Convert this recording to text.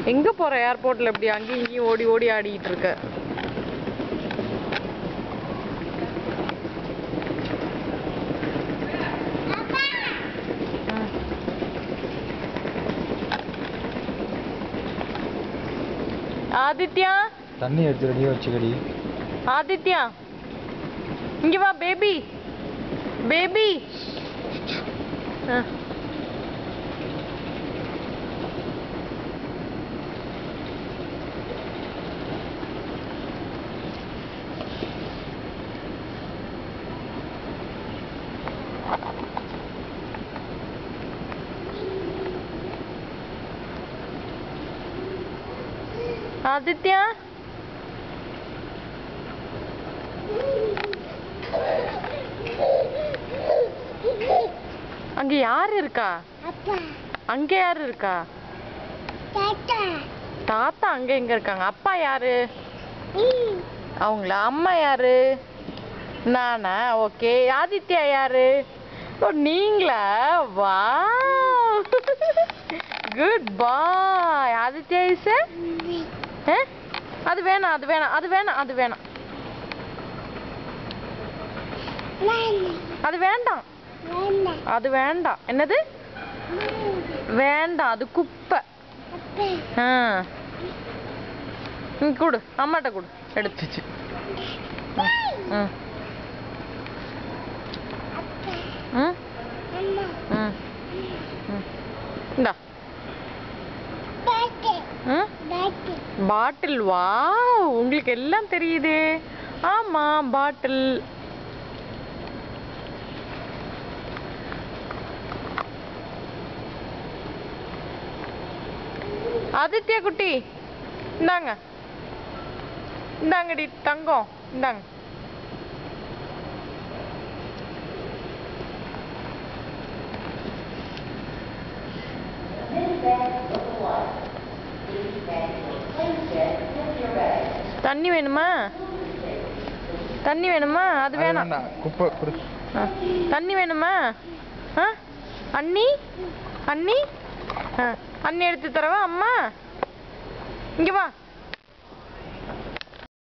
எங்க போற ஏர்போர்ட்ல இப்படி அங்கேயும் இங்கேயும் ஓடி ஓடி ஆடிட்டு இருக்க? ஆதித்யா தண்ணி எடுத்து ரெடியா வச்சுக்கடி. ஆதித்யா இங்க வா பேபி. பேபி ஆதித்யா அங்க யார் இருக்கா? அங்க யாரு இருக்கா? தாத்தா அங்க எங்க இருக்காங்க? அப்பா யாரு? அவங்களா? அம்மா யாரு? நானா? ஓகே. ஆதித்யா யாரு? ஓ நீங்களா? வா குட் பாய். ஆதித்யா இஸ் அது வேணாம் அது வேணாம் அது வேணாம் அது வேணாம் அது வேண்டாம் அது வேண்டாம். என்னது வேண்டாம்? அது குப்பை. கொடு அம்மாட்ட கொடு எடுத்துச்சு. இந்தா பாட்டில். வா உங்களுக்கு எல்லாம் தெரியுது. ஆமா பாட்டில். ஆதித்யா குட்டி இந்தாங்க. இந்தாங்கடி தங்கம் இந்தாங்க. தண்ணி வேணுமா? தண்ணி வேணுமா? அது வேணாம். குப்பை குடு. தண்ணி வேணுமா? அண்ணி அண்ணி அண்ணி எடுத்து தரவா? அம்மா இங்க வா.